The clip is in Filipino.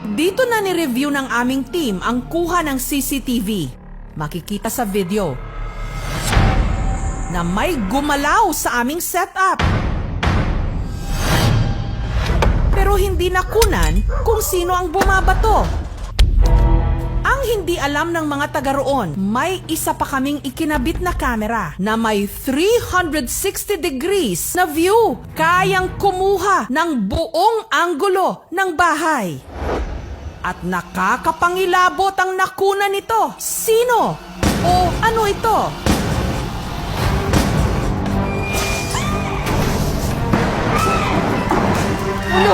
Dito na ni-review ng aming team ang kuha ng CCTV. Makikita sa video na may gumalaw sa aming setup. Pero hindi nakunan kung sino ang bumabato. Ang hindi alam ng mga taga roon, may isa pa kaming ikinabit na kamera na may 360 degrees na view. Kayang kumuha ng buong anggulo ng bahay. At nakakapangilabot ang nakuna nito. Sino? O ano ito? Ano?